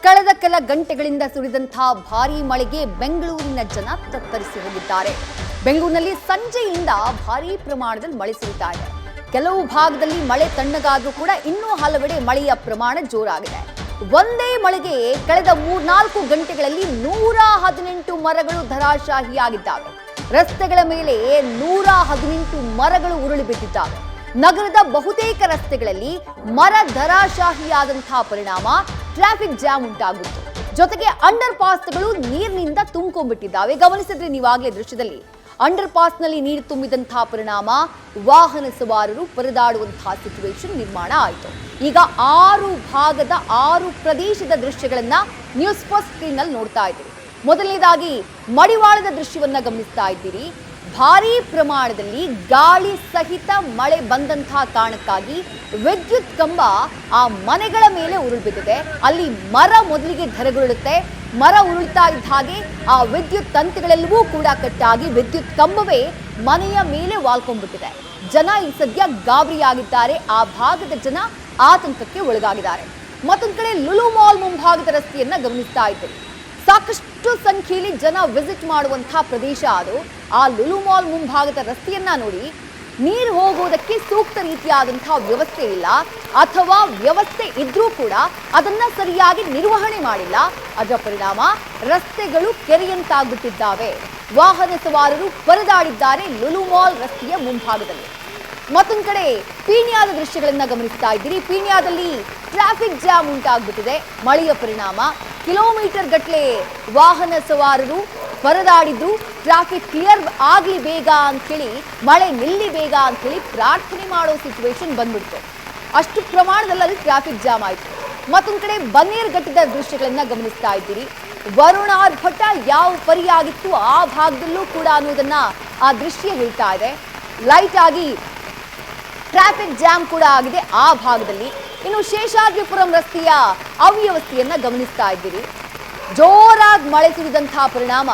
ಕಳೆದ ಕೆಲ ಗಂಟೆಗಳಿಂದ ಸುರಿದಂತಹ ಭಾರೀ ಮಳೆಗೆ ಬೆಂಗಳೂರಿನ ಜನ ತತ್ತರಿಸಿ ಹೋಗಿದ್ದಾರೆ. ಬೆಂಗಳೂರಿನಲ್ಲಿ ಸಂಜೆಯಿಂದ ಭಾರೀ ಪ್ರಮಾಣದಲ್ಲಿ ಮಳೆ ಸುರಿತಾ ಇದೆ. ಕೆಲವು ಭಾಗದಲ್ಲಿ ಮಳೆ ತಣ್ಣಗಾದ್ರೂ ಕೂಡ ಇನ್ನೂ ಹಲವೆಡೆ ಮಳೆಯ ಪ್ರಮಾಣ ಜೋರಾಗಿದೆ. ಒಂದೇ ಮಳೆಗೆ ಕಳೆದ 3-4 ಗಂಟೆಗಳಲ್ಲಿ 118 ಮರಗಳು ಧರಾಶಾಹಿಯಾಗಿದ್ದಾವೆ. ರಸ್ತೆಗಳ ಮೇಲೆ 118 ಮರಗಳು ಉರುಳಿ ಬಿದ್ದಿದ್ದಾವೆ. ನಗರದ ಬಹುತೇಕ ರಸ್ತೆಗಳಲ್ಲಿ ಮರ ಧರಾಶಾಹಿಯಾದಂತಹ ಪರಿಣಾಮ ಟ್ರಾಫಿಕ್ ಜಾಮ್ ಉಂಟಾಗುತ್ತೆ. ಜೊತೆಗೆ ಅಂಡರ್ ಪಾಸ್ಗಳು ನೀರಿನಿಂದ ತುಂಬಿಕೊಂಡಿದ್ದಾವೆ. ಗಮನಿಸಿದ್ರೆ ನೀವಾಗಲೇ ದೃಶ್ಯದಲ್ಲಿ ಅಂಡರ್ ಪಾಸ್ನಲ್ಲಿ ನೀರು ತುಂಬಿದಂತಹ ಪರಿಣಾಮ ವಾಹನ ಸವಾರರು ಪರದಾಡುವಂತಹ ಸಿಚುವೇಶನ್ ನಿರ್ಮಾಣ ಆಯಿತು. ಈಗ 6 ಪ್ರದೇಶದ ದೃಶ್ಯಗಳನ್ನ ನ್ಯೂಸ್ ಫಸ್ಟ್ ಸ್ಕ್ರೀನ್ ನಲ್ಲಿ ನೋಡ್ತಾ ಇದ್ದೀರಿ. ಮೊದಲನೇದಾಗಿ ಮಡಿವಾಳದ ದೃಶ್ಯವನ್ನ ಗಮನಿಸ್ತಾ ಇದ್ದೀರಿ. ಭಾರೀ ಪ್ರಮಾಣದಲ್ಲಿ ಗಾಳಿ ಸಹಿತ ಮಳೆ ಬಂದಂತಹ ಕಾರಣಕ್ಕಾಗಿ ವಿದ್ಯುತ್ ಕಂಬ ಆ ಮನೆಗಳ ಮೇಲೆ ಉರುಳ್ಬಿದ್ದಿದೆ. ಅಲ್ಲಿ ಮರ ಮೊದಲಿಗೆ ಧರೆಗುರುಳುತ್ತೆ. ಮರ ಉರುಳ್ತಾ ಇದ್ದ ಹಾಗೆ ಆ ವಿದ್ಯುತ್ ತಂತಿಗಳೆಲ್ಲವೂ ಕೂಡ ಕಟ್ಟಾಗಿ ವಿದ್ಯುತ್ ಕಂಬವೇ ಮನೆಯ ಮೇಲೆ ವಾಲ್ಕೊಂಡ್ಬಿಟ್ಟಿದೆ. ಜನ ಈ ಸದ್ಯ ಗಾಬರಿಯಾಗಿದ್ದಾರೆ. ಆ ಭಾಗದ ಜನ ಆತಂಕಕ್ಕೆ ಒಳಗಾಗಿದ್ದಾರೆ. ಮತ್ತೊಂದು ಕಡೆ ಲುಲು ಮಾಲ್ ಮುಂಭಾಗದ ರಸ್ತೆಯನ್ನ ಗಮನಿಸ್ತಾ ಇದ್ದೀರಿ. ಸಾಕಷ್ಟು ಸಂಖ್ಯೆಯಲ್ಲಿ ಜನ ವಿಸಿಟ್ ಮಾಡುವಂತಹ ಪ್ರದೇಶ ಅದು. ಆ ಲುಲು ಮಾಲ್ ಮುಂಭಾಗದ ರಸ್ತೆಯನ್ನ ನೋಡಿ, ನೀರು ಹೋಗುವುದಕ್ಕೆ ಸೂಕ್ತ ರೀತಿಯಾದಂತಹ ವ್ಯವಸ್ಥೆ ಇಲ್ಲ, ಅಥವಾ ವ್ಯವಸ್ಥೆ ಇದ್ರೂ ಕೂಡ ಅದನ್ನ ಸರಿಯಾಗಿ ನಿರ್ವಹಣೆ ಮಾಡಿಲ್ಲ. ಅದರ ಪರಿಣಾಮ ರಸ್ತೆಗಳು ಕೆರೆಯಂತಾಗುತ್ತಿದ್ದಾವೆ. ವಾಹನ ಸವಾರರು ಪರದಾಡಿದ್ದಾರೆ ಲುಲು ಮಾಲ್ ರಸ್ತೆಯ ಮುಂಭಾಗದಲ್ಲಿ. ಮತ್ತೊಂದು ಕಡೆ ಪೀಣ್ಯದ ದೃಶ್ಯಗಳನ್ನ ಗಮನಿಸ್ತಾ ಇದ್ದೀರಿ. ಪೀಣ್ಯದಲ್ಲಿ ಟ್ರಾಫಿಕ್ ಜಾಮ್ ಉಂಟಾಗ್ಬಿಟ್ಟಿದೆ. ಮಳೆಯ ಪರಿಣಾಮ ಕಿಲೋಮೀಟರ್ ಗಟ್ಟಲೆ ವಾಹನ ಸವಾರರು ಪರದಾಡಿದ್ರು. ಟ್ರಾಫಿಕ್ ಕ್ಲಿಯರ್ ಆಗ್ಲಿ ಬೇಗ ಅಂತೇಳಿ, ಮಳೆ ನಿಲ್ಲಿ ಬೇಗ ಅಂತೇಳಿ ಪ್ರಾರ್ಥನೆ ಮಾಡೋ ಸಿಚುವೇಶನ್ ಬಂದ್ಬಿಡ್ತು. ಅಷ್ಟು ಪ್ರಮಾಣದಲ್ಲಿ ಟ್ರಾಫಿಕ್ ಜಾಮ್ ಆಯಿತು. ಮತ್ತೊಂದು ಕಡೆ ಬನ್ನೇರುಘಟ್ಟದ ದೃಶ್ಯಗಳನ್ನ ಗಮನಿಸ್ತಾ ಇದ್ದೀರಿ. ವರುಣಾರ್ಭಟ ಯಾವ ಪರಿಯಾಗಿತ್ತು ಆ ಭಾಗದಲ್ಲೂ ಕೂಡ ಅನ್ನೋದನ್ನ ಆ ದೃಶ್ಯ ಹೇಳ್ತಾ ಇದೆ. ಲೈಟ್ ಆಗಿ ಟ್ರಾಫಿಕ್ ಜಾಮ್ ಕೂಡ ಆಗಿದೆ ಆ ಭಾಗದಲ್ಲಿ. ಇನ್ನು ಶೇಷಾದ್ರಿಪುರಂ ರಸ್ತೆಯ ಅವ್ಯವಸ್ಥೆಯನ್ನ ಗಮನಿಸ್ತಾ ಇದ್ದೀರಿ. ಜೋರಾಗಿ ಮಳೆ ಸುರಿದಂತಹ ಪರಿಣಾಮ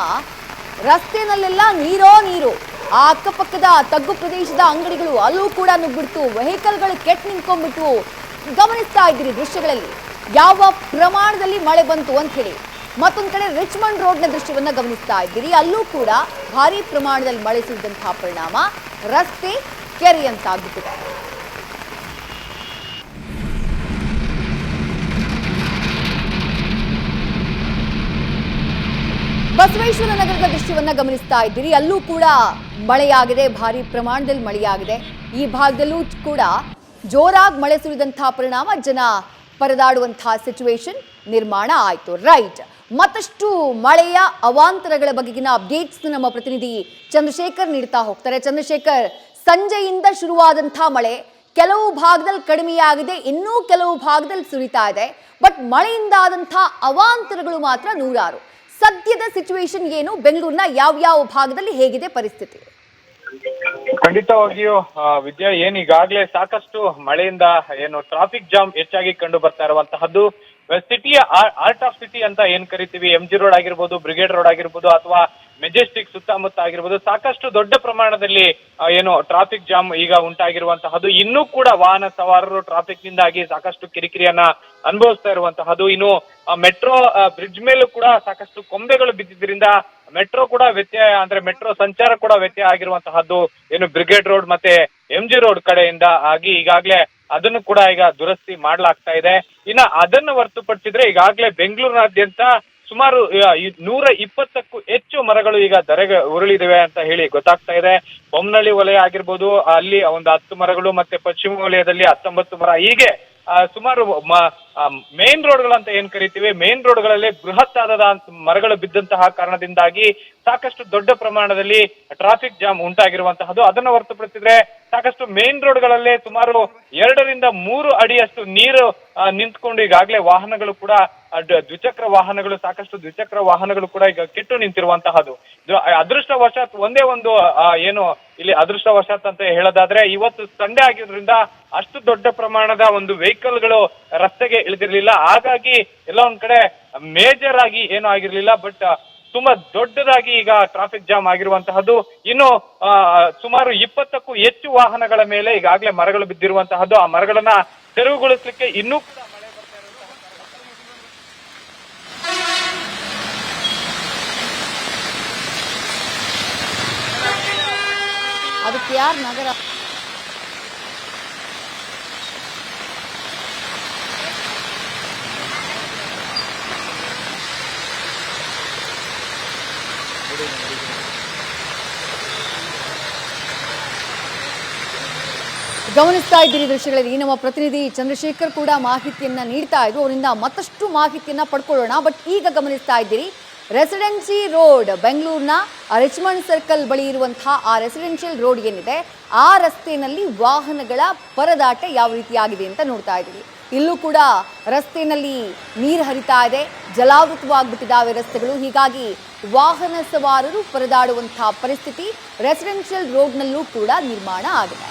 ರಸ್ತೆನಲ್ಲೆಲ್ಲ ನೀರು. ಆ ಅಕ್ಕಪಕ್ಕದ ತಗ್ಗು ಪ್ರದೇಶದ ಅಂಗಡಿಗಳು ಅಲ್ಲೂ ಕೂಡ ನುಗ್ಬಿಡ್ತು. ವೆಹಿಕಲ್ಗಳು ಕೆಟ್ಟು ನಿಂತ್ಕೊಂಡ್ಬಿಟ್ಟು. ಗಮನಿಸ್ತಾ ಇದ್ದೀರಿ ದೃಶ್ಯಗಳಲ್ಲಿ ಯಾವ ಪ್ರಮಾಣದಲ್ಲಿ ಮಳೆ ಬಂತು ಅಂತ ಹೇಳಿ. ಮತ್ತೊಂದು ಕಡೆ ರಿಚ್ಮಂಡ್ ರೋಡ್ನ ದೃಶ್ಯವನ್ನ ಗಮನಿಸ್ತಾ ಇದ್ದೀರಿ. ಅಲ್ಲೂ ಕೂಡ ಭಾರೀ ಪ್ರಮಾಣದಲ್ಲಿ ಮಳೆ ಸುರಿದಂತಹ ಪರಿಣಾಮ ರಸ್ತೆ ಕೆರೆಯಂತಾಗುತ್ತಿದೆ. ಬಸವೇಶ್ವರ ನಗರದ ದೃಶ್ಯವನ್ನ ಗಮನಿಸ್ತಾ ಇದ್ದೀರಿ. ಅಲ್ಲೂ ಕೂಡ ಮಳೆಯಾಗಿದೆ, ಭಾರಿ ಪ್ರಮಾಣದಲ್ಲಿ ಮಳೆಯಾಗಿದೆ. ಈ ಭಾಗದಲ್ಲೂ ಕೂಡ ಜೋರಾಗಿ ಮಳೆ ಸುರಿದಂತಹ ಪರಿಣಾಮ ಜನ ಪರದಾಡುವಂತಹ ಸಿಚುವೇಶನ್ ನಿರ್ಮಾಣ ಆಯಿತು. ರೈಟ್, ಮತ್ತಷ್ಟು ಮಳೆಯ ಅವಾಂತರಗಳ ಬಗೆಗಿನ ಅಪ್ಡೇಟ್ಸ್ ನಮ್ಮ ಪ್ರತಿನಿಧಿ ಚಂದ್ರಶೇಖರ್ ನೀಡ್ತಾ ಹೋಗ್ತಾರೆ. ಚಂದ್ರಶೇಖರ್, ಸಂಜೆಯಿಂದ ಶುರುವಾದಂತಹ ಮಳೆ ಕೆಲವು ಭಾಗದಲ್ಲಿ ಕಡಿಮೆಯಾಗಿದೆ, ಇನ್ನೂ ಕೆಲವು ಭಾಗದಲ್ಲಿ ಸುರಿತಾ ಇದೆ. ಬಟ್ ಮಳೆಯಿಂದಾದಂತಹ ಅವಾಂತರಗಳು ಮಾತ್ರ ನೂರಾರು. ಸದ್ಯದ ಸಿಚುವೇಶನ್ ಏನು? ಬೆಂಗಳೂರಿನ ಯಾವ ಭಾಗದಲ್ಲಿ ಹೇಗಿದೆ ಪರಿಸ್ಥಿತಿ? ಖಂಡಿತವಾಗಿಯೂ ವಿದ್ಯಾ, ಈಗಾಗಲೇ ಸಾಕಷ್ಟು ಮಳೆಯಿಂದ ಟ್ರಾಫಿಕ್ ಜಾಮ್ ಹೆಚ್ಚಾಗಿ ಕಂಡು ಬರ್ತಾ ಇರುವಂತಹದ್ದು. ಸಿಟಿಯ ಆರ್ಟ್ ಆಫ್ ಸಿಟಿ ಅಂತ ಏನ್ ಕರಿತೀವಿ, MG ರೋಡ್ ಆಗಿರ್ಬೋದು, ಬ್ರಿಗೇಡ್ ರೋಡ್ ಆಗಿರ್ಬೋದು, ಅಥವಾ ಮೆಜೆಸ್ಟಿಕ್ ಸುತ್ತಮುತ್ತ ಆಗಿರ್ಬೋದು, ಸಾಕಷ್ಟು ದೊಡ್ಡ ಪ್ರಮಾಣದಲ್ಲಿ ಟ್ರಾಫಿಕ್ ಜಾಮ್ ಈಗ ಉಂಟಾಗಿರುವಂತಹದ್ದು. ಇನ್ನೂ ಕೂಡ ವಾಹನ ಸವಾರರು ಟ್ರಾಫಿಕ್ ನಿಂದಾಗಿ ಸಾಕಷ್ಟು ಕಿರಿಕಿರಿಯನ್ನ ಅನುಭವಿಸ್ತಾ ಇರುವಂತಹದ್ದು. ಇನ್ನು ಮೆಟ್ರೋ ಬ್ರಿಡ್ಜ್ ಮೇಲೂ ಕೂಡ ಸಾಕಷ್ಟು ಕೊಂಬೆಗಳು ಬಿದ್ದಿದ್ರಿಂದ ಮೆಟ್ರೋ ಕೂಡ ವ್ಯತ್ಯಯ, ಅಂದ್ರೆ ಮೆಟ್ರೋ ಸಂಚಾರ ಕೂಡ ವ್ಯತ್ಯಯ ಆಗಿರುವಂತಹದ್ದು ಬ್ರಿಗೇಡ್ ರೋಡ್ ಮತ್ತೆ MG ರೋಡ್ ಕಡೆಯಿಂದ ಆಗಿ ಈಗಾಗಲೇ ಅದನ್ನು ಕೂಡ ಈಗ ದುರಸ್ತಿ ಮಾಡ್ಲಾಗ್ತಾ ಇದೆ. ಇನ್ನ ಅದನ್ನು ಹೊರತುಪಡಿಸಿದ್ರೆ ಈಗಾಗಲೇ ಬೆಂಗಳೂರಿನಾದ್ಯಂತ ಸುಮಾರು 120ಕ್ಕೂ ಹೆಚ್ಚು ಮರಗಳು ಈಗ ಧರೆಗೆ ಉರುಳಿದಿವೆ ಅಂತ ಹೇಳಿ ಗೊತ್ತಾಗ್ತಾ ಇದೆ. ಬೊಮ್ಮನಹಳ್ಳಿ ವಲಯ ಆಗಿರ್ಬೋದು, ಅಲ್ಲಿ ಒಂದು 10 ಮರಗಳು, ಮತ್ತೆ ಪಶ್ಚಿಮ ವಲಯದಲ್ಲಿ 19 ಮರ, ಹೀಗೆ ಸುಮಾರು ಮೇನ್ ರೋಡ್ಗಳಂತ ಏನ್ ಕರಿತೀವಿ, ಮೇನ್ ರೋಡ್ಗಳಲ್ಲಿ ಬೃಹತ್ ಆದ ಮರಗಳು ಬಿದ್ದಂತಹ ಕಾರಣದಿಂದಾಗಿ ಸಾಕಷ್ಟು ದೊಡ್ಡ ಪ್ರಮಾಣದಲ್ಲಿ ಟ್ರಾಫಿಕ್ ಜಾಮ್ ಉಂಟಾಗಿರುವಂತಹದ್ದು. ಅದನ್ನು ಹೊರತುಪಡಿಸಿದ್ರೆ ಸಾಕಷ್ಟು ಮೇನ್ ರೋಡ್ಗಳಲ್ಲೇ ಸುಮಾರು 2 ರಿಂದ 3 ಅಡಿಯಷ್ಟು ನೀರು ನಿಂತ್ಕೊಂಡು ಈಗಾಗಲೇ ವಾಹನಗಳು ಕೂಡ ದ್ವಿಚಕ್ರ ವಾಹನಗಳು ಕೂಡ ಈಗ ಕೆಟ್ಟು ನಿಂತಿರುವಂತಹದ್ದು. ಅದೃಷ್ಟವಶಾತ್ ಒಂದೇ ಒಂದು ಇಲ್ಲಿ ಅದೃಷ್ಟವಶಾತ್ ಅಂತ ಹೇಳೋದಾದ್ರೆ, ಇವತ್ತು ಸಂಡೇ ಆಗಿರೋದ್ರಿಂದ ಅಷ್ಟು ದೊಡ್ಡ ಪ್ರಮಾಣದ ಒಂದು ವೆಹಿಕಲ್ಗಳು ರಸ್ತೆಗೆ ಇಳಿದಿರ್ಲಿಲ್ಲ. ಹಾಗಾಗಿ ಎಲ್ಲ ಒಂದ್ ಕಡೆ ಮೇಜರ್ ಆಗಿ ಏನೂ ಆಗಿರ್ಲಿಲ್ಲ. ಬಟ್ ತುಂಬಾ ದೊಡ್ಡದಾಗಿ ಈಗ ಟ್ರಾಫಿಕ್ ಜಾಮ್ ಆಗಿರುವಂತಹದ್ದು. ಇನ್ನು ಸುಮಾರು 20ಕ್ಕೂ ಹೆಚ್ಚು ವಾಹನಗಳ ಮೇಲೆ ಈಗಾಗಲೇ ಮರಗಳು ಬಿದ್ದಿರುವಂತಹದ್ದು. ಆ ಮರಗಳನ್ನ ತೆರವುಗೊಳಿಸಲಿಕ್ಕೆ ಇನ್ನೂ ಕೂಡ ಮಳೆ ಬರ್ತಾ ಇರುವಂತಹ KR ನಗರ ಗಮನಿಸ್ತಾ ಇದ್ದೀರಿ ದೃಶ್ಯಗಳಲ್ಲಿ. ನಮ್ಮ ಪ್ರತಿನಿಧಿ ಚಂದ್ರಶೇಖರ್ ಕೂಡ ಮಾಹಿತಿಯನ್ನ ನೀಡ್ತಾ ಇದ್ರು. ಅವರಿಂದ ಮತ್ತಷ್ಟು ಮಾಹಿತಿಯನ್ನ ಪಡ್ಕೊಳ್ಳೋಣ. ಬಟ್ ಈಗ ಗಮನಿಸ್ತಾ ಇದ್ದೀರಿ ರೆಸಿಡೆನ್ಸಿ ರೋಡ್ ಬೆಂಗಳೂರಿನ ರಿಚ್ಮಂಡ್ ಸರ್ಕಲ್ ಬಳಿ ಇರುವಂತಹ ಆ ರೆಸಿಡೆನ್ಷಿಯಲ್ ರೋಡ್ ಏನಿದೆ ಆ ರಸ್ತೆಯಲ್ಲಿ ವಾಹನಗಳ ಪರದಾಟ ಯಾವ ರೀತಿಯಾಗಿದೆ ಅಂತ ನೋಡ್ತಾ ಇದ್ದೀವಿ. ಇಲ್ಲೂ ಕೂಡ ರಸ್ತೆಯಲ್ಲಿ ನೀರು ಹರಿತಾ ಇದೆ, ಜಲಾವೃತವಾಗ್ಬಿಟ್ಟಿದ್ದಾವೆ ರಸ್ತೆಗಳು. ಹೀಗಾಗಿ ವಾಹನ ಸವಾರರು ಪರದಾಡುವಂತಹ ಪರಿಸ್ಥಿತಿ ರೆಸಿಡೆನ್ಷಿಯಲ್ ರೋಡ್ನಲ್ಲೂ ಕೂಡ ನಿರ್ಮಾಣ ಆಗಿದೆ.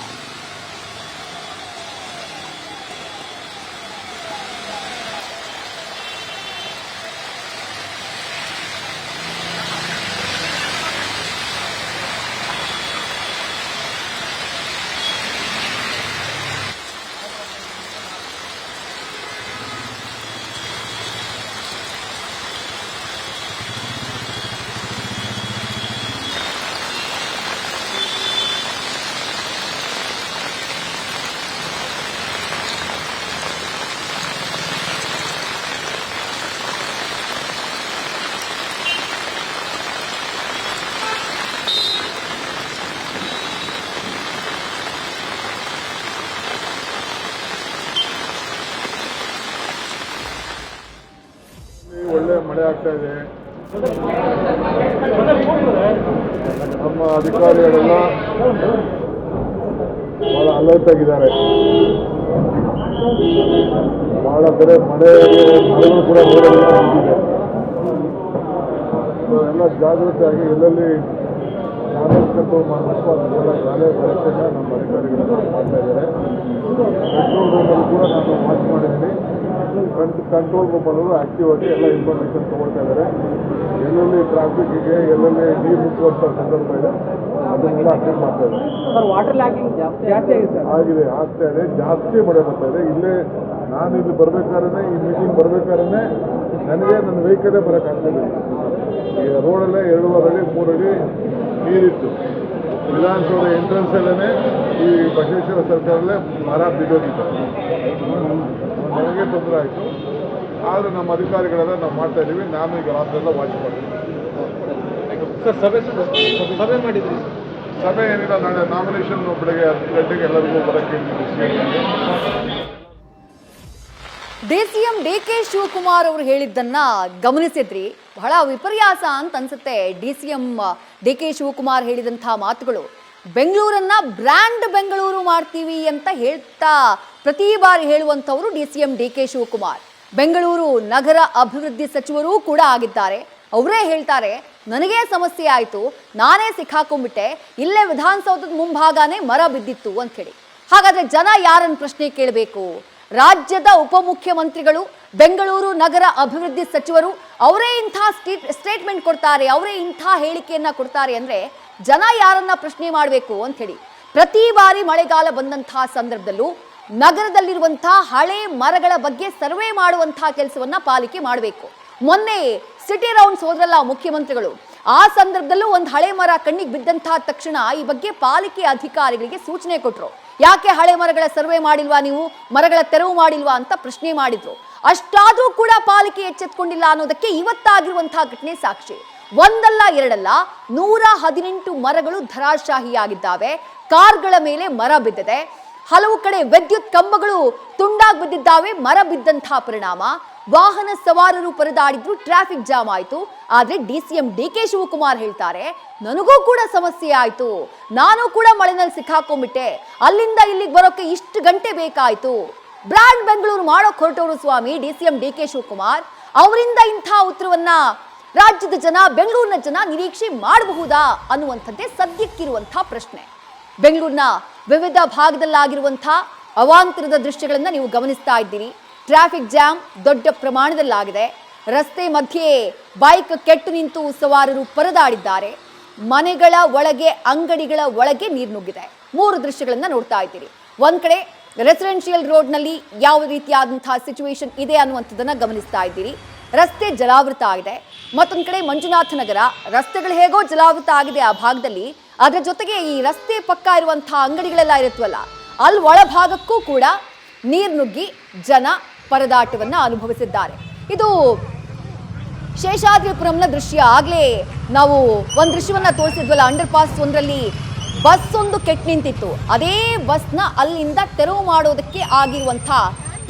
ಒಳ್ಳೆ ಮಳೆ ಆಗ್ತಾ ಇದೆ. ನಮ್ಮ ಅಧಿಕಾರಿಗಳೆಲ್ಲ ಬಹಳ ಅಲರ್ಟ್ ಆಗಿದ್ದಾರೆ. ಬಹಳ ಕಡೆ ಮಳೆಗಳು ಕೂಡ ನಿಂತಿದೆ. ಎಲ್ಲ ಜಾಗೃತಿಯಾಗಿ ಎಲ್ಲೆಲ್ಲಿ ಡ್ಯಾಮೇಜ್ ಕಂಟ್ರೋಲ್ ಮಾಡಬೇಕು ಅದನ್ನೆಲ್ಲ ಶಾಲೆ ವ್ಯವಸ್ಥೆನ ನಮ್ಮ ಅಧಿಕಾರಿಗಳು ಮಾಡ್ತಾ ಇದ್ದಾರೆ. ಕಂಟ್ರೋಲ್ ರೂಮಲ್ಲಿ ಕೂಡ ನಾನು ವಾಚ್ ಮಾಡಿದ್ದೀನಿ. ಕಂಟ್ರೋಲ್ ರೂಮಲ್ಲೂ ಆಕ್ಟಿವ್ ಆಗಿ ಎಲ್ಲ ಇನ್ಫಾರ್ಮೇಷನ್ ತಗೊಳ್ತಾ ಇದ್ದಾರೆ. ಎಲ್ಲೆಲ್ಲಿ ಟ್ರಾಫಿಕ್ಗೆ ಎಲ್ಲೆಲ್ಲಿ ನೀರು ಮುಚ್ಚುವಂಥ ಸಂದರ್ಭ ಇದೆ ಅದನ್ನೆಲ್ಲ ಅಟೆಂಡ್ ಮಾಡ್ತಾ ಇದ್ದಾರೆ. ಸರ್ ವಾಟರ್ ಲ್ಯಾಕಿಂಗ್ ಜಾಸ್ತಿ ಆಗಿದೆ, ಆಗ್ತಾ ಇದೆ. ಜಾಸ್ತಿ ಮಳೆ ಬರ್ತಾ ಇದೆ. ಇಲ್ಲೇ ನಾನು ಇಲ್ಲಿ ಬರ್ಬೇಕಾದ್ರೆ ಈ ಮೀಟಿಂಗ್ ಬರ್ಬೇಕಾದ್ರೆ ನನಗೆ ನನ್ನ ವೆಹಿಕಲ್ಲೇ ಬರೋಕ್ಕಾಗ್ತಿಲ್ಲ. ಈ ರೋಡಲ್ಲೇ 2.5 ಅಡಿ 3 ಅಡಿ ನೀರಿತ್ತು. ವಿಧಾನಸೌಧ ಎಂಟ್ರೆನ್ಸಲ್ಲೇ ಈ ಬಸವೇಶ್ವರ ಸರ್ಕಲಲ್ಲೇ ಮರ ಬಿದ್ದೋಗಿತ್ತು. ನನಗೆ ತೊಂದರೆ ಆಯಿತು. ಆದರೆ ನಮ್ಮ ಅಧಿಕಾರಿಗಳೆಲ್ಲ ನಾವು ಮಾಡ್ತಾ ಇದ್ದೀವಿ. ನಾನು ಈಗ ರಾತ್ರಿಯೆಲ್ಲ ವಾಚ್ ಮಾಡ್ತೀನಿ. ಸರ್ ಸಭೆ ಮಾಡಿದ್ರಿ? ಸಭೆ ಏನಿಲ್ಲ, ನಾಳೆ ನಾಮಿನೇಷನ್ ಬೆಳಗ್ಗೆ 10 ಗಂಟೆಗೆ ಎಲ್ಲರಿಗೂ ಬರೋಕ್ಕೆ DCM DK ಶಿವಕುಮಾರ್ ಅವರು ಹೇಳಿದ್ದನ್ನ ಗಮನಿಸಿದ್ರಿ. ಬಹಳ ವಿಪರ್ಯಾಸ ಅಂತ ಅನ್ಸುತ್ತೆ. DCM DK ಶಿವಕುಮಾರ್ ಹೇಳಿದಂತಹ ಮಾತುಗಳು. ಬೆಂಗಳೂರನ್ನ ಬ್ರ್ಯಾಂಡ್ ಬೆಂಗಳೂರು ಮಾಡ್ತೀವಿ ಅಂತ ಹೇಳ್ತಾ ಪ್ರತಿ ಬಾರಿ ಹೇಳುವಂಥವರು DCM DK ಶಿವಕುಮಾರ್. ಬೆಂಗಳೂರು ನಗರ ಅಭಿವೃದ್ಧಿ ಸಚಿವರೂ ಕೂಡ ಆಗಿದ್ದಾರೆ. ಅವರೇ ಹೇಳ್ತಾರೆ, ನನಗೇ ಸಮಸ್ಯೆ ಆಯಿತು, ನಾನೇ ಸಿಕ್ಕಾಕೊಂಡ್ಬಿಟ್ಟೆ, ಇಲ್ಲೇ ವಿಧಾನಸೌಧದ ಮುಂಭಾಗನೇ ಮರ ಬಿದ್ದಿತ್ತು ಅಂತ ಹೇಳಿ. ಹಾಗಾದ್ರೆ ಜನ ಯಾರನ್ನು ಪ್ರಶ್ನೆ ಕೇಳಬೇಕು? ರಾಜ್ಯದ ಉಪಮುಖ್ಯಮಂತ್ರಿಗಳು, ಬೆಂಗಳೂರು ನಗರ ಅಭಿವೃದ್ಧಿ ಸಚಿವರು ಅವರೇ ಇಂಥ ಸ್ಟೇಟ್ಮೆಂಟ್ ಕೊಡ್ತಾರೆ, ಅವರೇ ಇಂಥ ಹೇಳಿಕೆಯನ್ನ ಕೊಡ್ತಾರೆ ಅಂದ್ರೆ ಜನ ಯಾರನ್ನ ಪ್ರಶ್ನೆ ಮಾಡಬೇಕು ಅಂತ ಹೇಳಿ. ಪ್ರತಿ ಬಾರಿ ಮಳೆಗಾಲ ಬಂದಂತಹ ಸಂದರ್ಭದಲ್ಲೂ ನಗರದಲ್ಲಿರುವಂತಹ ಹಳೆ ಮರಗಳ ಬಗ್ಗೆ ಸರ್ವೆ ಮಾಡುವಂತಹ ಕೆಲಸವನ್ನ ಪಾಲಿಕೆ ಮಾಡಬೇಕು. ಮೊನ್ನೆ ಸಿಟಿ ರೌಂಡ್ಸ್ ಹೋದ್ರಲ್ಲ ಮುಖ್ಯಮಂತ್ರಿಗಳು, ಆ ಸಂದರ್ಭದಲ್ಲೂ ಒಂದು ಹಳೆ ಮರ ಕಣ್ಣಿಗೆ ಬಿದ್ದಂತಹ ತಕ್ಷಣ ಈ ಬಗ್ಗೆ ಪಾಲಿಕೆ ಅಧಿಕಾರಿಗಳಿಗೆ ಸೂಚನೆ ಕೊಟ್ಟರು. ಯಾಕೆ ಹಳೆ ಮರಗಳ ಸರ್ವೆ ಮಾಡಿಲ್ವಾ, ನೀವು ಮರಗಳ ತೆರವು ಮಾಡಿಲ್ವಾ ಅಂತ ಪ್ರಶ್ನೆ ಮಾಡಿದ್ರು. ಅಷ್ಟಾದ್ರೂ ಕೂಡ ಪಾಲಿಕೆ ಎಚ್ಚೆತ್ತುಕೊಂಡಿಲ್ಲ ಅನ್ನೋದಕ್ಕೆ ಇವತ್ತಾಗಿರುವಂತಹ ಘಟನೆ ಸಾಕ್ಷಿ. ಒಂದಲ್ಲ ಎರಡಲ್ಲ 118 ಮರಗಳು ಧರಾಶಾಹಿಯಾಗಿದ್ದಾವೆ. ಕಾರ್ಗಳ ಮೇಲೆ ಮರ ಬಿದ್ದಿದೆ. ಹಲವು ಕಡೆ ವಿದ್ಯುತ್ ಕಂಬಗಳು ತುಂಡಾಗಿ ಬಿದ್ದಿದ್ದಾವೆ. ಮರ ಬಿದ್ದಂತಹ ಪರಿಣಾಮ ವಾಹನ ಸವಾರರು ಪರದಾಡಿದ್ರು, ಟ್ರಾಫಿಕ್ ಜಾಮ್ ಆಯಿತು. ಆದ್ರೆ DCM DK ಶಿವಕುಮಾರ್ ಹೇಳ್ತಾರೆ, ನನಗೂ ಕೂಡ ಸಮಸ್ಯೆ ಆಯಿತು, ನಾನು ಕೂಡ ಮಳೆನಲ್ಲಿ ಸಿಕ್ಕಾಕೊಂಡ್ಬಿಟ್ಟೆ, ಅಲ್ಲಿಂದ ಇಲ್ಲಿಗೆ ಬರೋಕೆ ಇಷ್ಟು ಗಂಟೆ ಬೇಕಾಯಿತು. ಬ್ರ್ಯಾಂಡ್ ಬೆಂಗಳೂರು ಮಾಡೋಕ್ ಹೊರಟವರು ಸ್ವಾಮಿ DCM DK ಶಿವಕುಮಾರ್. ಅವರಿಂದ ಇಂಥ ಉತ್ತರವನ್ನ ರಾಜ್ಯದ ಜನ, ಬೆಂಗಳೂರಿನ ಜನ ನಿರೀಕ್ಷೆ ಮಾಡಬಹುದಾ ಅನ್ನುವಂಥದ್ದೇ ಸದ್ಯಕ್ಕಿರುವಂತಹ ಪ್ರಶ್ನೆ. ಬೆಂಗಳೂರಿನ ವಿವಿಧ ಭಾಗದಲ್ಲಾಗಿರುವಂತಹ ಅವಾಂತರದ ದೃಶ್ಯಗಳನ್ನ ನೀವು ಗಮನಿಸ್ತಾ ಇದ್ದೀರಿ. ಟ್ರಾಫಿಕ್ ಜಾಮ್ ದೊಡ್ಡ ಪ್ರಮಾಣದಲ್ಲಾಗಿದೆ. ರಸ್ತೆ ಮಧ್ಯೆ ಬೈಕ್ ಕೆಟ್ಟು ನಿಂತು ಸವಾರರು ಪರದಾಡಿದ್ದಾರೆ. ಮನೆಗಳ ಒಳಗೆ, ಅಂಗಡಿಗಳ ಒಳಗೆ ನೀರು ನುಗ್ಗಿದೆ. 3 ದೃಶ್ಯಗಳನ್ನ ನೋಡ್ತಾ ಇದ್ದೀರಿ. ಒಂದ್ ಕಡೆ ರೆಸಿಡೆನ್ಷಿಯಲ್ ರೋಡ್ನಲ್ಲಿ ಯಾವ ರೀತಿಯಾದಂತಹ ಸಿಚುವೇಶನ್ ಇದೆ ಅನ್ನುವಂಥದ್ದನ್ನ ಗಮನಿಸ್ತಾ ಇದ್ದೀರಿ. ರಸ್ತೆ ಜಲಾವೃತ ಆಗಿದೆ. ಮತ್ತೊಂದು ಕಡೆ ಮಂಜುನಾಥ ನಗರ ರಸ್ತೆಗಳು ಹೇಗೋ ಜಲಾವೃತ ಆಗಿದೆ. ಆ ಭಾಗದಲ್ಲಿ ಅದರ ಜೊತೆಗೆ ಈ ರಸ್ತೆ ಪಕ್ಕ ಇರುವಂತಹ ಅಂಗಡಿಗಳೆಲ್ಲ ಇರುತ್ತವಲ್ಲ, ಅಲ್ಲಿ ಒಳಭಾಗಕ್ಕೂ ಕೂಡ ನೀರು ನುಗ್ಗಿ ಜನ ಪರದಾಟವನ್ನ ಅನುಭವಿಸಿದ್ದಾರೆ. ಇದು ಶೇಷಾದ್ರಿಪುರಂನ ದೃಶ್ಯ. ಆಗ್ಲೇ ನಾವು ಒಂದು ದೃಶ್ಯವನ್ನ ತೋರಿಸಿದ್ವಲ್ಲ, ಅಂಡರ್ ಪಾಸ್ ಒಂದರಲ್ಲಿ ಬಸ್ ಒಂದು ಕೆಟ್ಟು ನಿಂತಿತ್ತು. ಅದೇ ಬಸ್ನ ಅಲ್ಲಿಂದ ತೆರವು ಮಾಡೋದಕ್ಕೆ ಆಗಿರುವಂಥ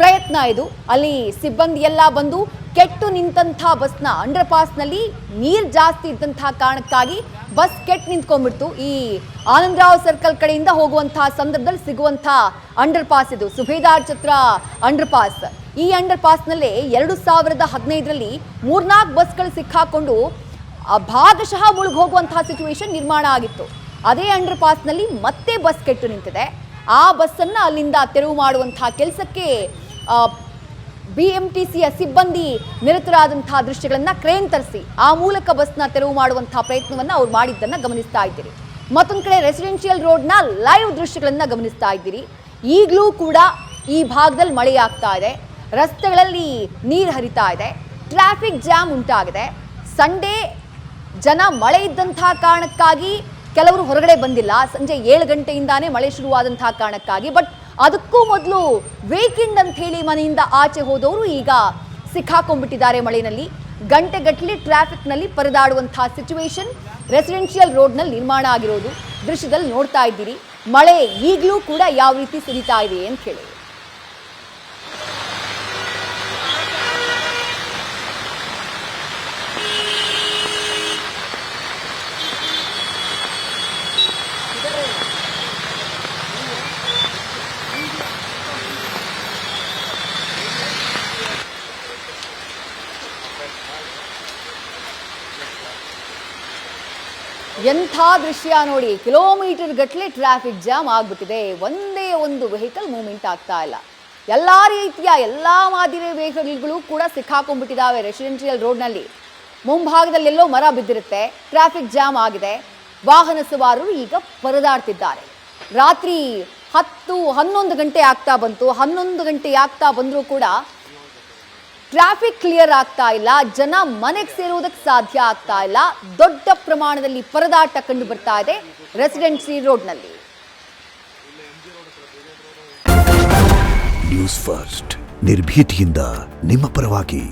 ಪ್ರಯತ್ನ ಇದು. ಅಲ್ಲಿ ಸಿಬ್ಬಂದಿ ಎಲ್ಲ ಬಂದು ಕೆಟ್ಟು ನಿಂತಹ ಬಸ್ನ, ಅಂಡರ್ ಪಾಸ್ನಲ್ಲಿ ನೀರು ಜಾಸ್ತಿ ಇದ್ದಂತಹ ಕಾರಣಕ್ಕಾಗಿ ಬಸ್ ಕೆಟ್ಟು ನಿಂತ್ಕೊಂಡ್ಬಿಡ್ತು. ಈ ಆನಂದರಾವ್ ಸರ್ಕಲ್ ಕಡೆಯಿಂದ ಹೋಗುವಂತಹ ಸಂದರ್ಭದಲ್ಲಿ ಸಿಗುವಂತಹ ಅಂಡರ್ ಪಾಸ್ ಇದು, ಸುಬೇದಾರ್ ಛತ್ರ ಅಂಡರ್ ಪಾಸ್. ಈ ಅಂಡರ್ ಪಾಸ್ನಲ್ಲೇ 2015ರಲ್ಲಿ 3-4 ಬಸ್ಗಳು ಸಿಕ್ಕಾಕೊಂಡು ಭಾಗಶಃ ಮುಳುಗಿ ಹೋಗುವಂತಹ ಸಿಚುವೇಶನ್ ನಿರ್ಮಾಣ ಆಗಿತ್ತು. ಅದೇ ಅಂಡರ್ ಪಾಸ್ನಲ್ಲಿ ಮತ್ತೆ ಬಸ್ ಕೆಟ್ಟು ನಿಂತಿದೆ. ಆ ಬಸ್ಸನ್ನು ಅಲ್ಲಿಂದ ತೆರವು ಮಾಡುವಂತಹ ಕೆಲಸಕ್ಕೆ BMTCಯ ಸಿಬ್ಬಂದಿ ನಿರತರಾದಂತಹ ದೃಶ್ಯಗಳನ್ನು ಕ್ರೇನ್ ತರಿಸಿ ಆ ಮೂಲಕ ಬಸ್ನ ತೆರವು ಮಾಡುವಂತಹ ಪ್ರಯತ್ನವನ್ನು ಅವ್ರು ಮಾಡಿದ್ದನ್ನು ಗಮನಿಸ್ತಾ ಇದ್ದೀರಿ. ಮತ್ತೊಂದು ಕಡೆ ರೆಸಿಡೆನ್ಷಿಯಲ್ ರೋಡ್ನ ಲೈವ್ ದೃಶ್ಯಗಳನ್ನು ಗಮನಿಸ್ತಾ ಇದ್ದೀರಿ. ಈಗಲೂ ಕೂಡ ಈ ಭಾಗದಲ್ಲಿ ಮಳೆಯಾಗ್ತಾ ಇದೆ, ರಸ್ತೆಗಳಲ್ಲಿ ನೀರು ಹರಿತಾ ಇದೆ, ಟ್ರಾಫಿಕ್ ಜಾಮ್ ಉಂಟಾಗಿದೆ. ಸಂಡೇ ಜನ ಮಳೆ ಇದ್ದಂತಹ ಕಾರಣಕ್ಕಾಗಿ ಕೆಲವರು ಹೊರಗಡೆ ಬಂದಿಲ್ಲ, ಸಂಜೆ 7 ಗಂಟೆಯಿಂದಾನೇ ಮಳೆ ಶುರುವಾದಂತಹ ಕಾರಣಕ್ಕಾಗಿ. ಬಟ್ ಅದಕ್ಕೂ ಮೊದಲು ವೀಕೆಂಡ್ ಅಂತ ಹೇಳಿ ಮನೆಯಿಂದ ಆಚೆ ಹೋದವರು ಈಗ ಸಿಕ್ಕಾಕೊಂಡ್ಬಿಟ್ಟಿದ್ದಾರೆ ಮಳೆಯಲ್ಲಿ. ಗಂಟೆಗಟ್ಟಲೆ ಟ್ರಾಫಿಕ್ನಲ್ಲಿ ಪರದಾಡುವಂತಹ ಸಿಚುವೇಶನ್ ರೆಸಿಡೆನ್ಷಿಯಲ್ ರೋಡ್ನಲ್ಲಿ ನಿರ್ಮಾಣ ಆಗಿರೋದು ದೃಶ್ಯದಲ್ಲಿ ನೋಡ್ತಾ ಇದ್ದೀರಿ. ಮಳೆ ಈಗಲೂ ಕೂಡ ಯಾವ ರೀತಿ ಸುರಿತಾ ಇದೆ ಅಂತ ಹೇಳಿ. ಎಂಥ ದೃಶ್ಯ ನೋಡಿ, ಕಿಲೋಮೀಟರ್ ಗಟ್ಟಲೆ ಟ್ರಾಫಿಕ್ ಜಾಮ್ ಆಗ್ಬಿಟ್ಟಿದೆ. ಒಂದೇ ಒಂದು ವೆಹಿಕಲ್ ಮೂವ್ಮೆಂಟ್ ಆಗ್ತಾ ಇಲ್ಲ. ಎಲ್ಲ ರೀತಿಯ ಎಲ್ಲ ಮಾದರಿಯ ವೆಹಿಕಲ್ಗಳು ಕೂಡ ಸಿಕ್ಕಾಕೊಂಡ್ಬಿಟ್ಟಿದ್ದಾವೆ ರೆಸಿಡೆನ್ಷಿಯಲ್ ರೋಡ್ನಲ್ಲಿ. ಮುಂಭಾಗದಲ್ಲೆಲ್ಲೋ ಮರ ಬಿದ್ದಿರುತ್ತೆ, ಟ್ರಾಫಿಕ್ ಜಾಮ್ ಆಗಿದೆ. ವಾಹನ ಸವಾರರು ಈಗ ಪರದಾಡ್ತಿದ್ದಾರೆ. ರಾತ್ರಿ 10-11 ಗಂಟೆ ಆಗ್ತಾ ಬಂತು. 11 ಗಂಟೆ ಆಗ್ತಾ ಬಂದರೂ ಕೂಡ ಟ್ರಾಫಿಕ್ ಕ್ಲಿಯರ್ ಆಗ್ತಾ ಇಲ್ಲ, ಜನ ಮನೆಗೆ ಸೇರುವುದಕ್ಕೆ ಸಾಧ್ಯ ಆಗ್ತಾ ಇಲ್ಲ. ದೊಡ್ಡ ಪ್ರಮಾಣದಲ್ಲಿ ಪರದಾಟ ಕಂಡು ಬರ್ತಾ ಇದೆ ರೆಸಿಡೆನ್ಸಿ ರೋಡ್ನಲ್ಲಿ. ನ್ಯೂಸ್ ಫಸ್ಟ್ ನಿರ್ಭೀತಿಯಿಂದ ನಿಮ್ಮ ಪರವಾಗಿ.